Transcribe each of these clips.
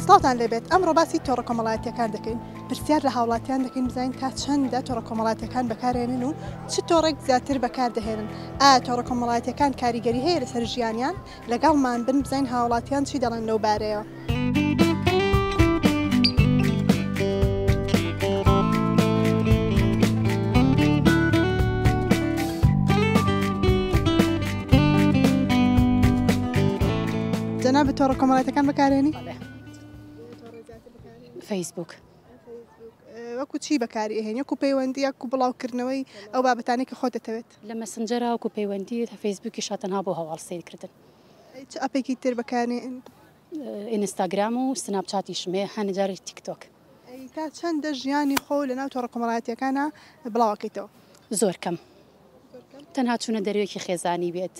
سڵاتان لێبێت ئەمڕۆ باسی تۆڕە کۆمەڵایەتیەکان دەکەین پرسیار لە هاوڵاتیان دەکەین بزانین تا چەندە تۆڕە کۆمەڵایەتیەکان بەکارهێنن و چ تۆڕێک زیاتر بەکاردەهێنن ئایا تۆڕە کۆمەڵایەتیەکان کاریگەری هەیە لەسەر ژیانیان لەگەڵمان بن بزانین هاوڵاتیان چی دەڵێن لەو بارەیەوە. جەناب تۆڕە کۆمەڵایەتیەکان بەکارهێنی؟ فەیسبوک. وەکو چی بەکارهێنی وەکو پەیوەندی یاکو بڵاوکردنەوەی ئەو بابەتانەی کە خۆت دەتەوێت؟ لە مەسنجەرا وەکو پەیوەندی فەیسبوکی شاتەنها بۆ هەواڵ سیرکردن. چ ئەپێکی تر بەکارهێن؟ ئینستاگرام و سناپچاتیشم هەیە هەنجاری تیکتۆک. تا چەندە ژیانی خۆ لەناو تۆڕە کۆمەڵایەتیەکانە بڵاوەکەیتەوە؟ زۆر کەم. تەنها چوونە دەروێکی خێزانی بێت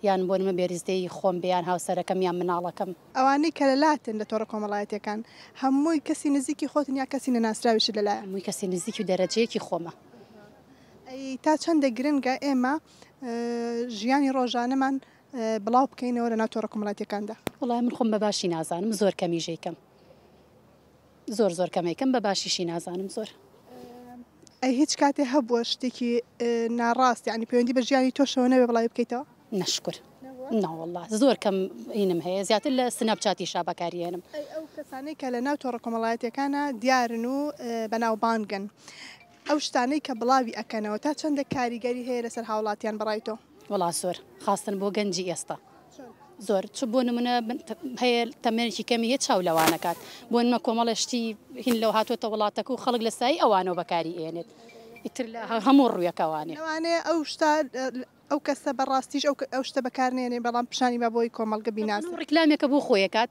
یان بۆ نمە بێریزدەی خۆم بیان هاوسەرەکەم یان مناڵەکەم. ئەوانەی کە لەلاتن لە تۆڕە کۆمەڵایەتیەکان هەمووی کەسی نزیکی خۆتن یا کەسی نەناسراویشت لەلایە؟ هەمووی کەسی نزیکی و دەرەجەیەکی خۆمە. تا چەندە گرنگە ئێمە ژیانی ڕۆژانەمان بڵاو بکەینەوە لەناو تۆڕە کۆمەڵایەتیەکاندا؟ وەڵای من خۆم بەباشی نازانم زۆر کەمیژەیکەم. زۆر کەمێکم بەباشیشی نازانم زۆر. ئەی هیچ کاتێ هەبووە شتێکی ناڕاست یعنی پەیوەندی بە ژیانی تۆشەوە نەبێ بڵاوی بکەیتەوە؟ نەشکر. ناوەڵڵا زۆر کەم ئینم هەیە زیاتر لە سناپچاتیشا بەکارهێنم. ئەو کەسانەی کە لەناو تۆڕە کۆمەڵایەتیەکانە دیارن و بەناوبانگن ئەو شتانەی کە بڵاوی ئەکەنەوە تا چەندە کاریگەری هەیە لەسەر هاوڵاتیان بەڕایتەوە؟ وەڵا زۆر خاستن بۆ گەنجی ئێستا زۆر چ بۆ نمونە هەیە تەمێنێکی کەمی هێ چاو لەوانەکات بۆ نمە کۆمەڵەشتی هین لەو هاتوۆتە وڵاتەکە و خەڵک لە سایی ئەوانەوە بەکاری ئێنێت ئیتر لە هەموو ڕوویەکەوانێ لەوانەیە ئەو شتا ئەو کەسە بەڕاستیش ئەو شتە بەکارنێنێ بەڵام پیشانی بە بۆی کۆمەڵگە بیناسن ڕێکلامێکە بۆ خۆیەکات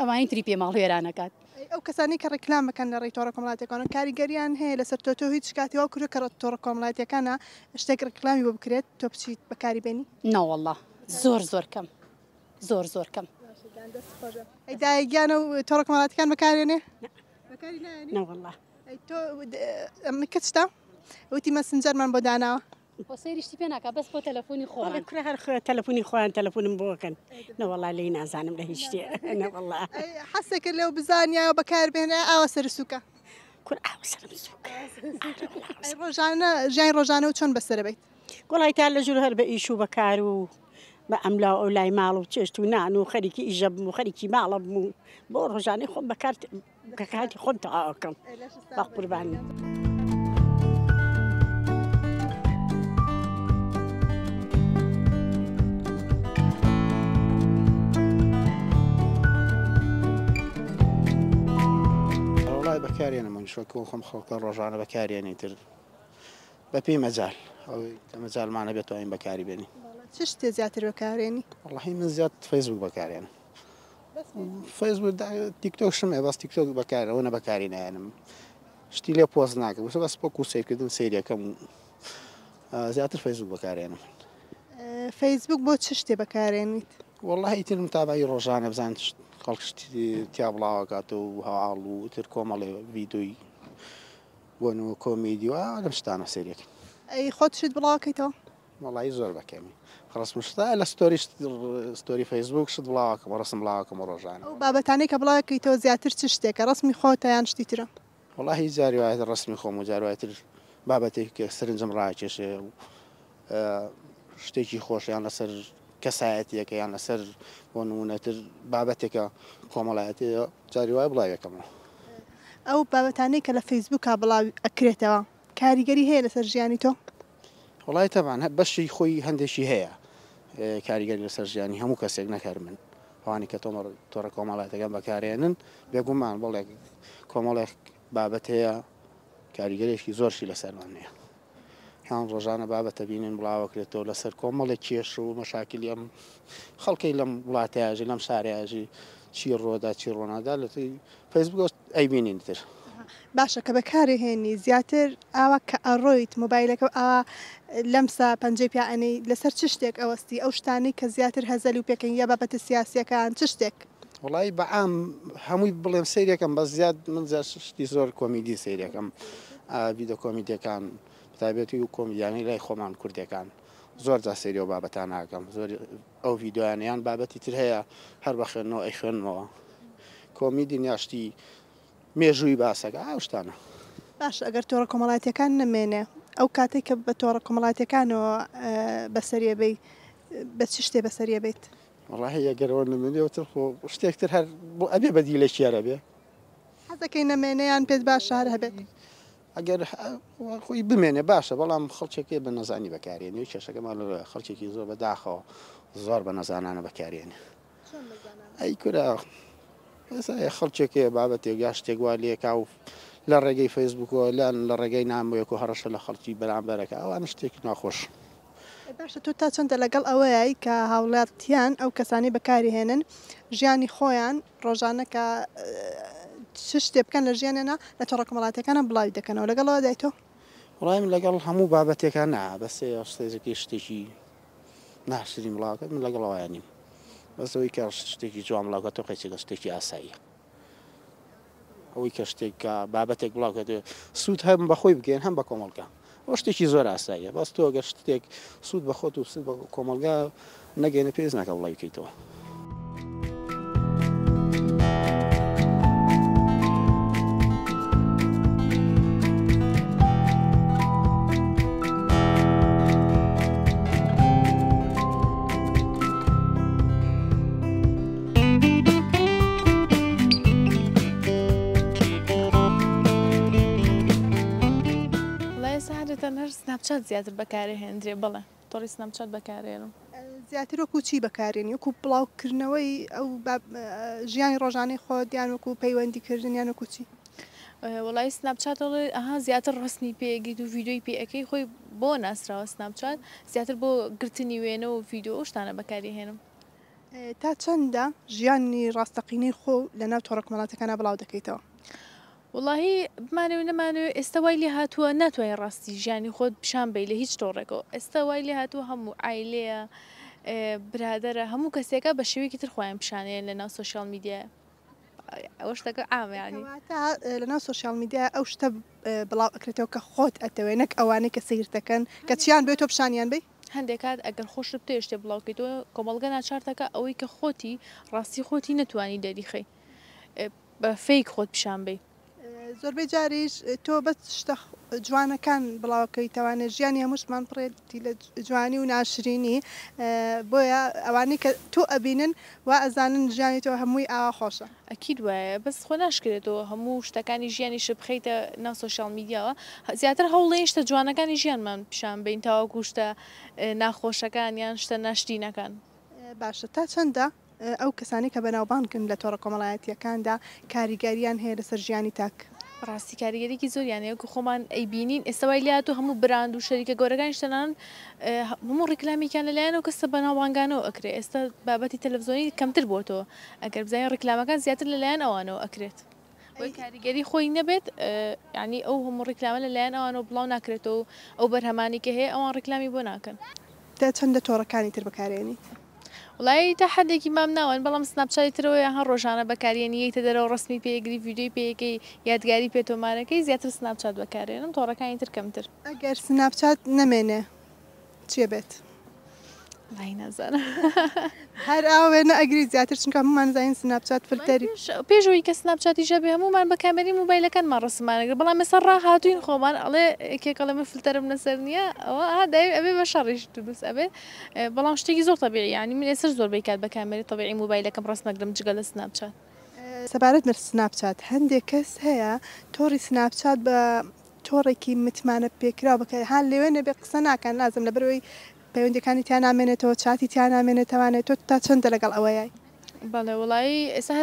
ئەوانی تری پێماڵ هێرانەکات. ئەو کەسانی کە ڕێکلام بکەن لە ڕێی تۆڕە کۆمەڵایەتیەکان کاریگەریان هەیە لەسەر تۆ هیچ کاتیەوە کورە کە تۆڕە کۆمەڵایەتیەکانە شتێک ڕێکلامی بۆ بکرێت تۆ بچیت بەکاری بێنی؟ ناوەڵڵا زۆر کەم زۆر کەم. ئەیداگیانە و تۆڕە کۆمەڵایەتیەکان بەکارێنێ؟ ناوەڵڵا. تۆ کە چتە؟ وتی مەسنجەرمان بۆ داناوە؟ بۆ سەیریشتی پێ ناکات بەس بۆ تەلەفۆنی خۆمان. کوڕە هەر تەلەفۆنی خۆیان تەلەفۆنم بۆکەن. نەوەڵڵا لێی نازانم لە هیچ شتێ. نەوەڵڵا. حەسێکرد لەو بزانیایە بەکاربێنێ ئاوە سەرسووکە. کورە ئاوە سەرم سووکە. ڕۆژانە ژیانی ڕۆژانە و چۆن بەسەربیت؟ گوڵای تا لە ژوور هەر بە ئیش و بەکار و بە ئەملا ئەو لای ماڵ و چێشت و نان و خەریکی ئیژە بم و خەریکی ماڵە بم و بۆ ڕۆژانەی خۆم بەکاتی خۆم تەواوەکەم با قوربانی. بەکارێنە من شوەکە خۆم خەڵکە ڕۆژانە بەکارێنی تر بەپی مەجال ئەوەی کە مەجالمانە بێت توانین بەکاری بێنی. چ شتێ زیاتر بەکارێنی؟ وەڵڵاهی من زیات فەیسبوک بەکارێنم. فەیسبوک تیکتۆک شمێ بەس تیکتۆک بەکارەوە نەبەکاری نایەنم شتی لێ پۆست ناکەم وسە بەس بۆ سیرکردن سیرەکەم و زیاتر فەیسبوک بەکارێنم. فەیسبوک بۆ چ شتێ بەکارێنیت؟ وەڵڵاهی ئیتر متابعی ڕۆژانە بزان خەڵک تیا بڵاوەکات و هەواڵ و تر کۆمەڵێ ڤیدۆی بۆنەوە کۆمیدی و لەم شتانە سێریەکە. ئەی خۆت شت بڵاوکەیتەوە؟ وەڵڵاهی زۆر بەکەمی ڕسم شتا لە ستۆری فەیسبوک شت بڵاوەکەم ڕسم بڵاوەکەم ڕۆژانە. ئەو بابەتانەی کە بڵاوکەیتەوە زیاتر چ شتێکە ڕسمی خۆتە یان شتی ترە؟ وەڵڵاهی جاری وایەتر ڕسمی خۆم و جاری وایەتر بابەتێک کە سەرنجم ڕاکێشێ و شتێکی خۆش یان لەسەر کەسایەتیەکە یان لەسەر بۆ نمونەتر بابەتێکە کۆمەڵایەتی جاری وایە بڵاوێکەمەوە. ئەو بابەتانەی کە لە فەیسبووکە بڵاو ئەکرێتەوە کاریگەری هەیە لەسەر ژیانی تۆ؟ وەڵای تەمان بەشی خۆی هەندێکی هەیە کاریگەری لەسەر ژیانی هەموو کەسێک نەکەر من ئەوانی کە تۆڕە کۆمەڵایەتەکان بەکارێنن بێگومان بڵێ کۆمەڵێک بابەت هەیە کاریگەرێکی زۆرشی لەسەرمان هەیە. هەم ڕۆژانە بابەتە بینن بڵاوەکرێتەوە لەسەر کۆمەڵێک کێش و مەشاکلی ئەم خەڵکەی لەم وڵاتیاژی لەم شارەیاژی چی ڕۆدا چی ڕۆنادا لە فەیسبوک ئەیبینین تر. باشە کە بەکارهێنی زیاتر ئاوا کە ئەڕۆیت مۆبایلەکە ئاوا لەمسا پەنجەی پیانەی لەسەر چ شتێک ئەوەستی ئەو شتانەی کە زیاتر هەزەلی و پێکەن یا بابەتە سیاسیەکان چ شتێک؟ وڵی بەعام هەمووی بڵێم سیرەکەم بە زیاد من شتی زۆر کۆمیدی سیرەکەم ڤیدۆ کۆمیدیەکان تایبەتی و کۆمیدیانی لای خۆمان کوردەکان زۆر جا سێری و بابەتان ناکەم زۆر ئەو ڤیددیویانیان بابەتی تر هەیە هەر بە خوێنەوە ئەی خوێنمەوە کۆمیدی یاشتی مێژووی باسەکە ئەو شتانە. باش ئەگەر تۆڕە کۆمەڵایەتیەکان نەمێنێ ئەو کاتێک کە بە تۆڕە کۆمەڵایەتیەکانەوە بەسەریەبەی بە چ شتێ بەسەریەبێت؟ وەڵاهی ئەگەرەوە نمێنێتر شتێکتر هەر بۆ ئەبێ بەدی لە چیارە بێ حەزەکەی نەمێنەیان پێت باشە هەر هەبێت. ئەگەر خۆی بمێنێ باشە بەڵام خەڵکێکی بە نەزانی بەکارێنێ کێشەکەمان لە خەڵکێکی زۆر بەداخەوە زۆر بە نەزانانە بەکارێنێ. ئەی کورا خەڵکێکێ بابەتێک یا شتێک وا لێکا و لە ڕێگەی فەیسبوکەوە لەن لە ڕێگەی ناموەیەک و هەڕەشە لە خەڵکی بەرامبەرەکە ئەوانە شتێکی ناخۆش. باشە تۆ تا چەندە لەگەڵ ئەوەیە کە هاوڵاتیان ئەو کەسانی بەکاری هێنن ژیانی خۆیان ڕۆژانە کە چ شتێ بکەن لە ژیانێنە لە تۆڕە کۆمەڵایەتیەکانە بڵاوی دەکەنەوە لەگەڵەوە دایتۆ؟ وڵای من لەگەڵ هەموو بابەتێکان نا بەسێ شتێکی شتێکی ناشرین وڵاوەکە من لەگەڵەوەیان نیم بەسەوەی کە شتێکی جوان بڵاوکە قەیچێکە شتێکی ئاساییە ئەوەی کە شتێککە بابەتێک بڵاوکە سوود هەم بەخۆی بگەین هەم بە کۆمەڵگا ئەو شتێکی زۆر ئاساییە بەس تۆ ئەگەر شتێک سوود بە خۆت و سوود بە کۆمەڵگا نەگەینە پێویست ناکە وڵای بکەیتەوە. هەر سناپچات زیاتر بەکارهێنرێ بڵێ تۆڕی سناپچات بەکارێنم زیاتر وەکو چی بەکارێنی وەکو بڵاوکردنەوەی ئەو ژیانی ڕۆژانەی خۆت یان وەکو پەیوەندیکردن یان وەکو چی؟ وڵی سناپچاتڵێ ئەها زیاتر ڕستنی پێگەیت و ڤیددیۆی پێەکەی خۆی بۆ ناسراوە سناپچات زیاتر بۆ گرتنی وێنە و ڤیددیۆ ئەو شتانە بەکاری هێنم. تا چەندە ژیانی ڕاستەقینەی خۆ لە ناو تۆڕە کۆمەڵایەتیەکانە بڵاو دەکەیتەوە؟ وڵی بمانەوە نەمانوێت ئێستا وای لێ هاتووە ناتوانێت ڕاستی ژیانی خۆت پیشان بی لە هیچ تۆڕێکەوە ئێستا وای لێ هاتووە هەموو ئایلەیە برادرە هەموو کەسێکە بە شێوەیەکی تر خۆیان پیشانەیە لە ناو سوۆشیال میدیە ئەوە شتەکە ئامیانی لە ناو سوۆشیال میدیا ئەو شتە بڵاو ئەکرێتەوە کە خۆت ئەتەوێت نەک ئەوانەی کە سیر دەکەن کە چیان بێت تۆ پیشانیان بی؟ هەندێک کات ئەگەر خۆش بتێ شتێ بڵاوکەیتەوە کۆمەڵگە ناچارتەکە ئەوەی کە خۆتی ڕاستی خۆتی نەتوانی دەریخەی بە فەیک خۆت پیشان بی. زۆربەی جاریش تۆ بە شتە جوانەکان بڵاوکەی توانێت ژیانی هەمووشمان پڕێتی لە جوانی و ناشرینی بۆیە ئەوانەی کە تۆ ئەبینن و ئەزانن ژیانی تۆ هەمووی ئاوا خۆشە. ئەکید وایە بەس خۆ ناشکرێتەوە هەموو شتەکانی ژیانی ش بخەیتە ناو سۆشیال میدیاوە زیاتر هەوڵێن شتە جوانەکانی ژیانمان پیشان بین تاوەکو شتە ناخۆشەکان یان شتە ناشرینەکان. باشە تا چەندە ئەو کەسانی کە بەناوبانکن لە تۆڕە کۆمەڵایەتیەکاندا کاریگەریان هەیە لەسەر ژیانی تاک؟ ڕاستی کاریگەریکی زۆریانەیەکو خۆمان ئەیبینین ئێستاوای لات و هەموو براند و شەریکە گەورەکانی شتەنان هەموو ڕیکلامیکیان لەلایەنەوە کەسە بەناوبانگانەوە ئەکرێت ئێستا بابەتی تەلەڤیزۆنی کەمتر بۆتەوە ئەگەر بزانین ڕیکلامەکان زیاتر لەلایەن ئەوانەوە ئەکرێت وەی کاریگەری خۆی نەبێت ینی ئەو هەموو ڕیکلامە لەلایەن ئەوانەوە بڵاو ناکرێتەوە ئەو بەرهەمانی کە هەیە ئەوان ڕیکلامی بۆ ناکەن. تا چەندە تۆڕەکانی تر بەکارێنی؟ وڵی تا حدێکی مام ناوەن بەڵام سناپچاتی ترەوەی هەر ڕۆژانە بەکارێنیەیتە دەرەوە ڕستمی پێگری ڤیددیۆی پێیەکەی یادگاری پێتۆمارەکەی زیاتر سناپچات بەکارێنم تۆڕەکانی تر کەمتر. ئەگەر سناپچات نەمێنێ چیە بێت؟ لای نازانم هەر ئاوێنە ئەگری زیاتر چونکە هەمومان زانین سناپچات فلتەری پێشەوەی کە سناپچاتی ژەبێ هەمومان بە کامێری موبایلەکانمان ڕسمانەگەر بەڵام ێستا ڕاهاتوین خۆمان ئەڵێ یەکێکەڵێ من فلتەرم لەسەر نییە ئەوە داوێت ئەبێ بە شەڕیش دروست ئەبێت بەڵام شتێکی زۆر تەبیعی ینی من ئێستا زۆربەی کات بە کامێری تەبیعی موبایلەکەم ڕستمەگرم جگە لە سناپچات. سەبارەت بە سناپچات هەندێک کەس هەیە تۆڕی سناپچات بە تۆڕێکی متمانە پێکرا بکە هەر لەوێ نەبێ قسە ناکەن لازم لەبەرەوەی پەیوەندەکانی تیان نامێنێتەوە چاتی تیان نامێنێتەوانێت تۆ تا چەندە لەگەڵ ئەوەیە؟ بەڵێ وڵی ئێستا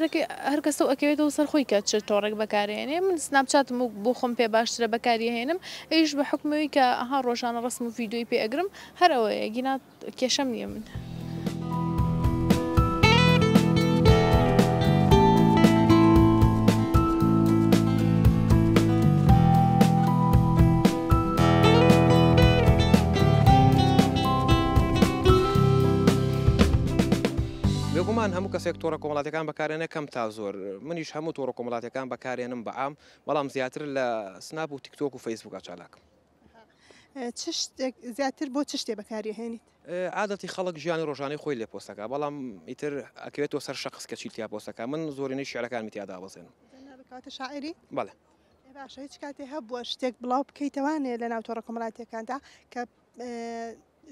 هەر کەسە ئەکەوێتەوە سەر خۆی کە چ تۆڕێک بەکارێنێ من سناپچاتم بۆ خۆم پێ باشترە بەکاری هێنم ئەیش بە حکمەوەی کە ئەها ڕۆژانە ڕسم و ڤیددیۆی پێ ئەگرم هەر ئەوەیە گینات کێشەم نییە من. بێگومان هەموو کەسێک تۆڕە کۆمەڵاتەکان بەکارێنە کەم تا زۆر منیش هەموو تۆڕە کۆمەڵاتەکان بەکارێنم بەعام بەڵام زیاتر لە سناپ و تیکتۆک و فەیسبووکە چالاکم. زیاتر بۆ چ شتێ بەکاریهێنیت؟ عادەتی خەڵک ژیانی ڕۆژانەی خۆی لێ پۆستەکە بەڵام ئیتر ئەکەوێتەوە سەر شەخص کە چی تیا پۆستەکە من زۆرینەی شیعرەکانمی تیادا بەزێنم. بکاتە شاعری؟ بەڵێ. باشە هیچ کاتێ هەبووە شتێک بڵاو بکەیتەوانێ لە ناو تۆڕە کۆمەڵایەتیەکاندا کە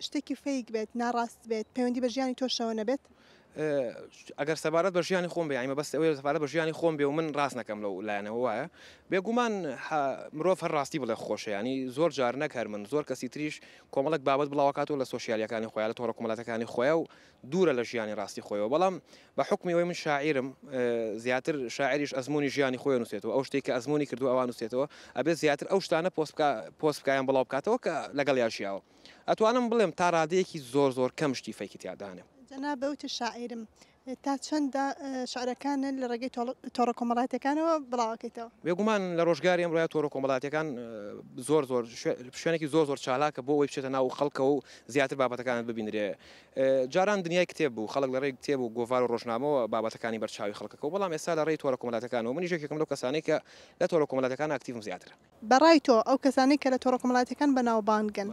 شتێکی فەیک بێت ناڕاست بێت پەیوەندی بە ژیانی تۆشەوە نەبێت؟ ئەگەر سەبارەت بە ژیانی خۆم بێ ئەمە بەس ئەوەیە سەبارەت بە ژیانی خۆم بێ و من ڕاست نەکەم لەو لایەنەوە وایە بێگومان مرۆڤ هەر ڕاستی بڵێ خۆشە ینی زۆر جار نەک هەر من زۆر کەسی تریش کۆمەڵک بابەت بڵاوکاتەوە لە سۆشیالیەکانی خۆیان لە تۆڕە کۆمەڵاتەکانی خۆیان و دوورە لە ژیانی ڕاستی خۆیەوە بەڵام بە حکمیەوەی من شاعیرم زیاتر شاعریش ئەزمموی ژیانی خۆی نووسێتەوە ئەو شتێک کە ئەزمموی کردو ئەوان نووسێتەوە ئەبێت زیاتر ئەو شتانە پۆست بکایان بڵاو بکاتەوە کە لەگەڵ یاشیاوە ئەتوانم بڵێم تا ڕادەیەکی زۆر کەم شتی فەیکی تیادانێ. جەناب بەوتی شاعیرم تا چەندە شعرەکانن لە ڕێگەی تۆڕە کۆمەڵایەتیەکانەوە بڵاوەکەیتەوە؟ بێگومان لە ڕۆژگاری ئەمڕۆیە تۆڕە کۆمەڵایەتیەکان زۆر شوێنێکی زۆر چالاکە بۆ ئەوەی بچێتە ناو خەڵکەوە و زیاتر بابەتەکانت ببینرێ. جاران دنیای کتێب بوو خەڵک لە ڕێی کتێب و گۆڤار و ڕۆژنامەوە بابەتەکانی بەرچاوی خەڵکەکە بەڵام ئێستا لە ڕێی تۆڕە کۆمەڵایەتەکانەوە من یەکێکم لەو کەسانەی کە لە تۆڕە کۆمەڵایەتەکان ئاکتیڤم زیاترە. بەڕای تۆ ئەو کەسانەی کە لە تۆڕە کۆمەڵایەتەکان بەناوبانگن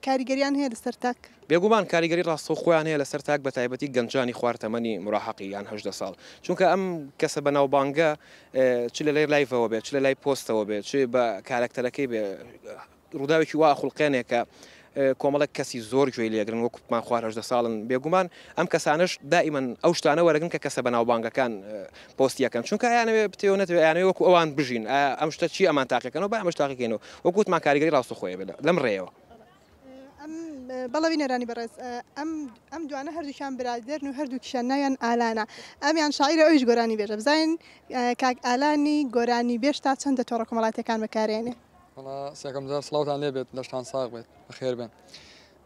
کاریگەریان هەیە لەسەر تاک؟ بێگومان کاریگەری ڕاستە خۆیان هەیە لەسەر تاک بە تایبەتی گەنجانی خواردەمەنی مراحەقی یان 18 ساڵ چونکە ئەم کەسە بەناوبانگە چ لە لای لایڤەوە بێت چ لە لای پۆستەوە بێت چ بە کارکتەرەکەی بێ ڕووداوێکی وا خوڵقێنێکە کۆمەڵک کەسی زۆر گوێی لێگرن وەکومان خوار 18 ساڵن بێگومان ئەم کەسانش دائیمەن ئەو شتانە وەرەگن کە کەسە بەناوبانگەکان پۆستیەکەن چونکە یانەوێ بتێوە نەتوێ یانەوێ وەکو ئەوان بژین ئەم شتە چی ئەمان تاقیەکەنەوە با ئەمەش تاقیکەینەوە وەکوتمان کاریگەری ڕاستە خۆیە بێت لەم ڕێەوە. بەڵەوی نەرانی بەڕێز ئەم دوانە هەردووکیان برادێرن و هەردووکیشان ناویان ئالانە ئەمیان شاعیرە ئەویش گۆرانی بێژە بزانین کاک ئالانی گۆرانی بێش تا چەندە تۆڕە کۆمەڵایەتیەکان بەکارێنێ؟ وڵا سێکەم جار سڵاوتان لێ بێت لەشتان ساغ بێت بەخێر بێن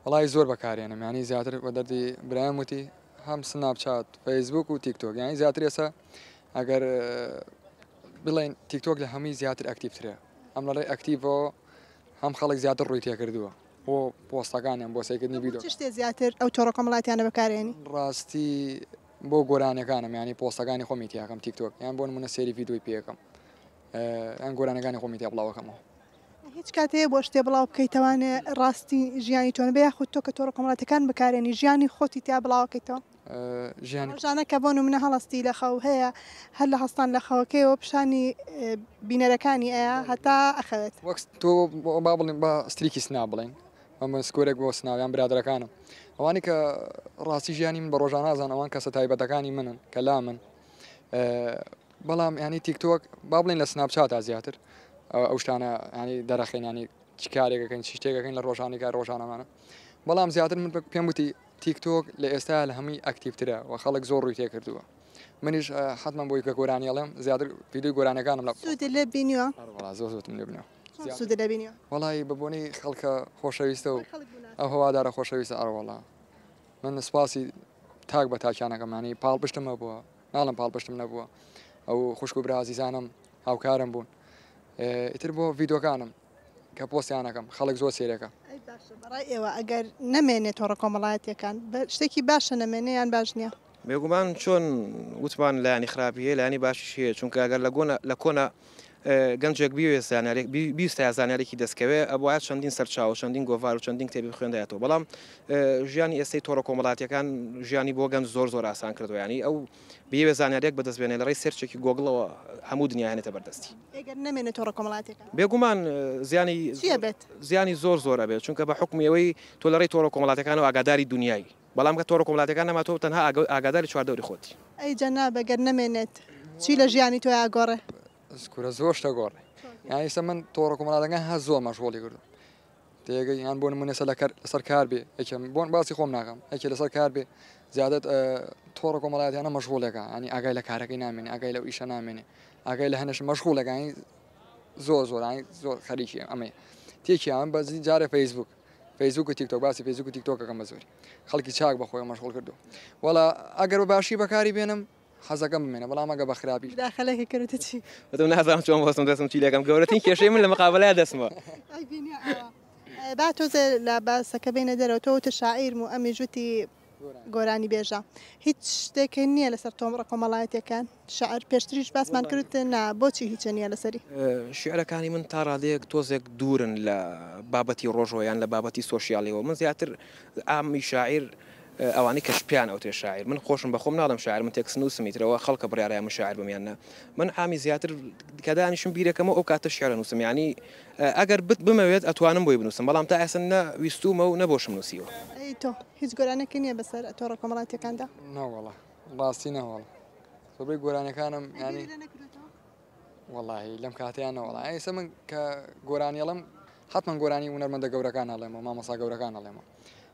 وڵی زۆر بەکارێنم ینی زیاتر بە دەردی برایان وتی هەم سناپچات فەیسبوک و تیکتۆک یانی زیاتر ێسا ئەگەر بڵێن تیکتۆک لە هەمووی زیاتر ئەکتیڤترە ئەم لەڕێ ئەکتیڤەوە هەم خەڵک زیاتر ڕووی تێکردووە بۆ پۆستەکانیان بۆ سەیکردنی ڤیدیۆ شتێ زیاتر ئەو تۆڕە کۆمەڵایەتیانە بەکارێنی ڕاستی بۆ گۆرانەکانم ینی پۆستەکانی خۆمی تیاکەم تیکتۆک یان بۆ نمونە سێری ڤیدیۆی پێەکەم ئەم گۆرانەکانی خۆمی تیا بڵاوەکەمەوە. هیچ کاتەیە بۆ شتێ بڵاو بکەیتەوانێ ڕاستی ژیانی تۆن بێ خودت تۆ کە تۆڕە کۆمەڵایەتیەکان بەکارێنی ژیانی خۆتی تیا بڵاوەکەیتەوە؟ ژیانە کە بۆ نمونە هەڵستی لە خەو هەیە هەر لە هەستان لە خەوەکەیەوە پیشانی بینەرەکانی ئەیە هەتا ئەخەوێت وەک تۆ با بڵێن بە ستریکی سنا بڵێن ئەمە سکۆرێک بۆ سناویان برادەکانم ئەوانی کە ڕاستی ژیانی من بە ڕۆژان نازان ئەوان کەسە تایبەتەکانی منن کە لا من بەڵام ینی تیکتۆک با بڵێن لە سناپچاتە زیاتر ئەو شتانە ینی دەرەخێن ینی چ کارێکەکەین چ شتێکەکەین لە ڕۆژانی کار ڕۆژانەمانە بەڵام زیاتر من پێم وتی تیکتۆک لە ئێستا لە هەمووی ئەکتیڤترە و خەڵک زۆر ڕووی تێکردووە منیش حتمما بۆی کە گۆرانی ئەڵێم زیاتر ڤیدیۆی گۆرانەکانم لە سوودی لێ بینیوە زۆرم لێ بنەوە سوودی لێ بینیوە وەڵی بەبوونی خەڵکە خۆشەویستە و ئەو هەوادارە خۆشەویستە ئەڕوەڵا من سپاسی تاک بە تاکیانەکەمانی پاڵ پشتمە بووە ناڵم پاڵ پشتم نەبووە ئەو خوشک و برازیزانم هاوکارم بوون ئیتر بۆ ڤیدۆکانم کە پۆستیانەکەم خەڵک زۆر سێرەکە بەڕای ئێوە ئەگەر نەمێنێت تۆڕە کۆمەڵایەتیەکان شتێکی باشە نەمێنێ یان باش نییە؟ بێگومان چۆن وتمان لایانی خراپیە لایانی باشیش هەیە چونکە ئەگەر لە کۆنە گەنجێک بیستە زانیارێکی دەستکەوێ ئەبواە چەندین سەرچاو چەندین گۆڤار و چەندین کتێبی خوێندایەتەوە بەڵام ژیانی ئێستای تۆڕە کۆمەڵایەتیەکان ژیانی بۆ گەنج زۆر ئاسان کردو ینی ئەو بێوێ زانیارێک بەدەستبێنێ لە ڕێی سێرچێکی گۆگڵەوە هەموو دنیاێنێتە بەردەستی ئەگەر نەمێنێت تۆڕە کۆمەڵایەتیەکان بێگومان زیانی زۆر ئەبێت چونکە بە حکمی ئەوەی تۆ لە ڕێی تۆڕە کۆمەڵایەتیەکانەوە ئاگاداری دنیای بەڵام کە تۆڕە کۆمەڵایەتیەکان نەماتۆ تەنها ئاگاداری چواردەوری خۆتی ئەی جەناب ئەگەر نەمێنێت چی لە ژیانی تۆ ئاگۆڕێ؟ سکورە زۆر شتە گۆڕێ یانی ئێستا من تۆڕە کۆمەڵایەتەکان هەر زۆر مەشغوڵی کردو تێگەی یان بۆ نمونە لەسەر کار بێ یەکێم بۆن باسی خۆم ناکەم یەکێ لەسەر کار بێ زیادەت تۆڕە کۆمەڵایەتیانە مەشغوڵەکە ینی ئاگای لە کارەکەی نامێنێ ئاگای لەو ئیشە نامێنێ ئاگای لە هەنەش مەشغوڵەکە ینی زۆر زۆر خەریکی ئەمەیە تێکیان بەزی جارە فەیسبوک و تیکتۆک باسی فەیسبوک و تیکتۆکەکەم بە زۆری خەڵکی چاک بەخۆی مەشغوڵ کردو وەڵا ئەگەر بە باشی بەکاری بێنم حەزەکەم بمێنە بەڵام ئەگە بە خراپی داخەلێکی کردتە چی؟ بەدەم نازانم چۆن بەستم دەستم چی لەکەم گەورەترین کێشەی من لە مقابلەیە دەستمە با تۆزە لە باسەکە بینە دەرەوە تۆ تە شاعیر و ئەمی ژوتی گۆرانی بێژە هیچ شتێکی نییە لەسەر تۆمڕە کۆمەڵایەتەکان شعر پێشتریش باسمان کردن نا بۆچی هیچ نییە لەسەری شعرەکانی من تا ڕادەیەک تۆزێک دوورن لە بابەتی ڕۆژۆیان لە بابەتی سۆشیالیەوە من زیاتر ئامی شاعیر ئەوانی کەشپیان ئەو تێ شاعر من خۆشم بەخۆم ناڵم شاعر من تێکس نووسمیترەوە خەڵکە بڕیارای من شاعر بمیانە من ئامی زیاتر کە دانیشم بیرەکەمە ئەو کاتە شعر نووسم ینی ئەگەر بمەوێت ئەتوانم بۆی بنووسم بەڵام تا ئێستا نەویستومە و نەبۆشم نووسیوە ئەی تۆ هیچ گۆرانێکی نییە بەسەر تۆڕە کۆمەڵایەتەکاندا ناوەڵە ڕاستی نەوەڵ زۆربەی گۆرانەکانم ینی وەڵاهی لەم کاتیان نەوەڵا ئێستا من کە گۆرانیەڵم حتمما گۆرانی هونەرمەندە گەورەکان هەڵێمەوە مامۆستا گەورەکان هەڵێمەوە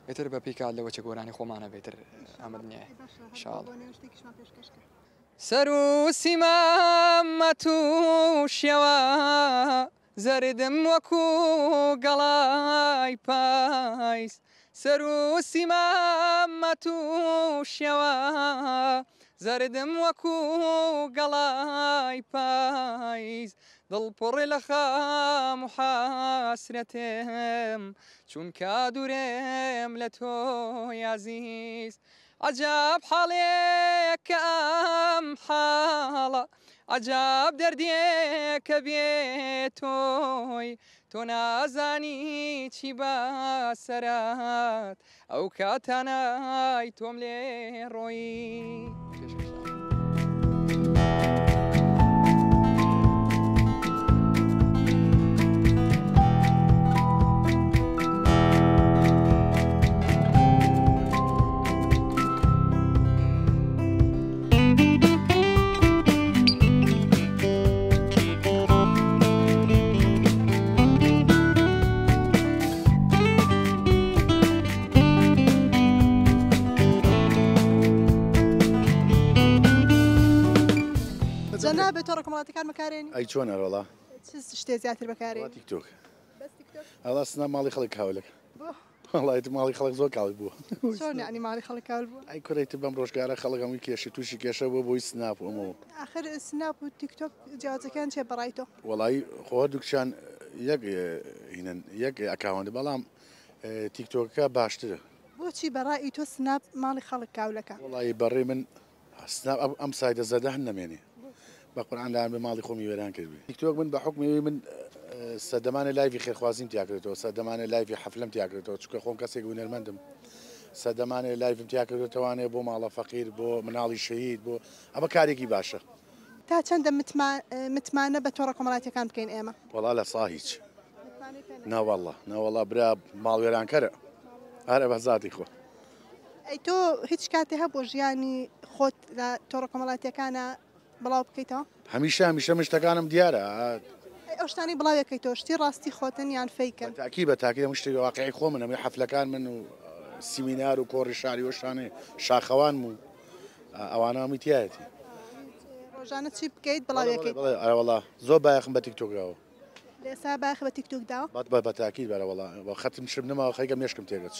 بێتر بە پیکات لەوە چه گۆرانی خۆمانە بێتر ئەمە نییە سەر و سیمامە تووشەوە زەردم وەکو گەڵای پایس سەر و سیمامە تووشەوە زەردم وەکو گەڵای پایس دڵپڕی لە خام و حاسرەتم چونکە دوورێم لە تۆی عەزیز عەجەب حاڵێکە ئەم حاڵە عەجەب دەردێکە بێ تۆی تۆ نازانی چی بەسەرات ئەو کاتانای تۆم لێ ڕۆیی جەنابێت تۆڕە کۆمەڵایەتەکان بەکارێنی ئەی چۆن هەرۆڵا چ شتێ زیاتر بەکارێنی تیکتۆک ئەڵا سنا ماڵی خەڵک کاولەکە وڵایەت ماڵی خەڵک زۆر کاڵ بووە چۆن یعنی ماڵی خەڵک کاول بووە ئەی کوڕیت بەم ڕۆژگارە خەڵک هەمووی کێشی تووشی کێشە بۆ بۆی سناپ ئەمەوە آخر سناپ و تیکتۆک جیاوازەکان چێ بەڕای تۆ وەڵایی خۆ دووکچان هینن یەک ئەکاوەندە بەڵام تیکتۆکەکە باشترە بۆچی بەڕای تۆ سناپ ماڵی خەڵک کاولەکە وڵایی بەڕێ من سناپ ئەم سایدە زەدە هەن نەمێنێ بە قورئاندان بە ماڵی خۆمی وێران کردبی تیکتۆک من بە حکمی من سەدەمانە لایڤی خێرخوازیم تیاکرێتەوە سەدەمانە لایڤی حەفلەم تیاکرێتەوە چونکە خۆم کەسێک هونەرمەندم سەدەمانە لایڤم تیاکردێتەوانێ بۆ ماڵە فەقیر بۆ مناڵی شەهید بۆ ئەمە کارێکی باشە تا چەندە متمانە بە تۆڕە کۆمەڵایەتەکان بکەین ئێمە وەڵا لە سا هیچ ناوەڵڵا برا ماڵوێرانکەرە هەرە بە زاتی خۆ ئەی تۆ هیچ کاتێ هەبوو ژیانی خۆت لە تۆڕە کۆمەڵایەتەکانە بڵاو بکەیتەوە هەمیشە من شتەکانم دیارە ئەو شتانی بڵاوەکەیتەوە شتی ڕاستی خۆتن یان فەیکن تاکی بە تاکی هەموو شتێکی واقعی خۆ من ئەمەی حەفلەکان من و سیمینار و کۆڕی شاری وەشانێ شاخەوان و ئەوانە هەمووی تایەتی ڕۆژانە چی بکەیت بڵاوەکەیت وەڵا زۆر بایەخم بە تیکتۆکراوە لێسا باخ بە تیکتۆک داوە بە تاکی بەرە وەڵا خەتم شم نەماوە خەیکە مێشکم تێگەچ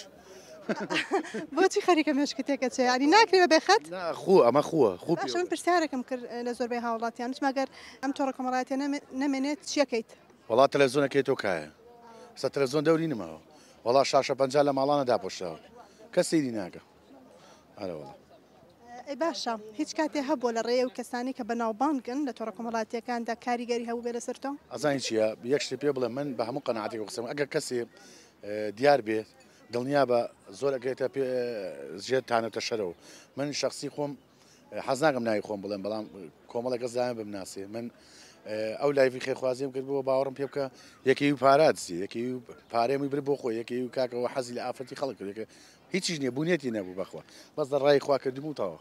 بۆچی خەریکە مێشکە تێکە چێ ینی ناکرێت بێخەت خۆ ئەمە خووە خوب من پرسیارێکم کرد لە زۆربەی هاوڵاتیان مەگەر ئەم تۆڕە کۆمەڵایەتە نەمێنێت چیەکەیت وڵا تەلەڤیزۆنەکەی تۆ کایە سە تەلەڤیزۆن دەوری نماوە وڵا شاشە پەنجا لە ماڵانە داپۆشتەوە کەسیری ناکە ئەرە وڵا ئەی باشە هیچ کاتێ هەبوو لە ڕێ و کەسانی کە بەناوبانگن لە تۆڕە کۆمەڵایەتەکاندا کاریگەری هەبوو بێ لەسەر تۆ ئەزانی چییە یەک شتێ پێ بڵێ من بە هەموو قەناعەتێک قسەم ئەگەر کەسێ دیار بێت دڵنیا بە زۆر ئەگەیتە پێ زیێت تانەتە شەرەوە من شخصی خۆم حەز ناکەم ناوی خۆم بڵێم بەڵام کۆمەڵە کەس دایان بمناسێ من ئەو لایڤی خێرخوازیم کرد بۆ باوەڕم پێ بکە یەکێ و پارات دزی یەکێ و پارێمی بر بۆ خۆی یەکێ و کاکەوە حەزی لە ئافرەتی خەڵک کرد هیچیش نییە بوونێتی نەبوو بەخوا بەس دەڕای خوا کردیم و تەواو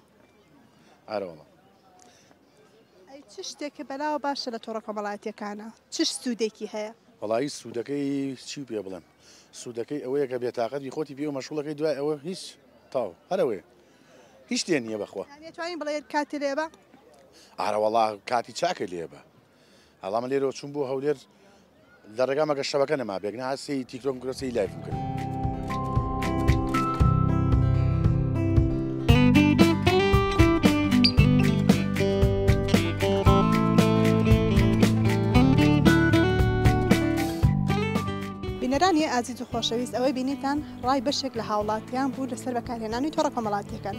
ئارەوەڵە ئەی چ شتێکە بەلاوە باشە لە تۆڕە کۆمەڵایەتەکانە چ سوودێکی هەیە وەڵایی سوودەکەی چی پێ بڵێم سوودەکەی ئەوەیە کە بێتاقەتی خۆتی پێ و مەشغوڵەکەی دوای ئەوە هیچ تاو هەرەوەی هیچ شتێ نییە بەخوا توانین بڵێ کاتی لێبە ئارەوەڵا کاتی چاکە لێبە هەڵامە لێرەوە چوون بۆ هەولێر دەڕێگامەکە شەبەکە نەما بێک ناسی تیکتۆک گرۆسی لایڤم کرد بیسەرانی ئازیز و خۆشەویست ئەوەی بینیتان ڕای بەشێک لە هاوڵاتیان بوو لەسەر بەکارهێنانی تۆڕە کۆمەڵاتیەکان.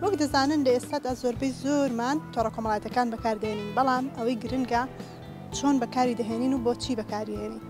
وەک دەزانن لە ئێستادا زۆربەی زۆرمان تۆڕە کۆمەڵاتیەکان بەکاردێنین، بەڵام ئەوەی گرنگە چۆن بەکاری دەهێنین و بۆچی بەکاریهێنین.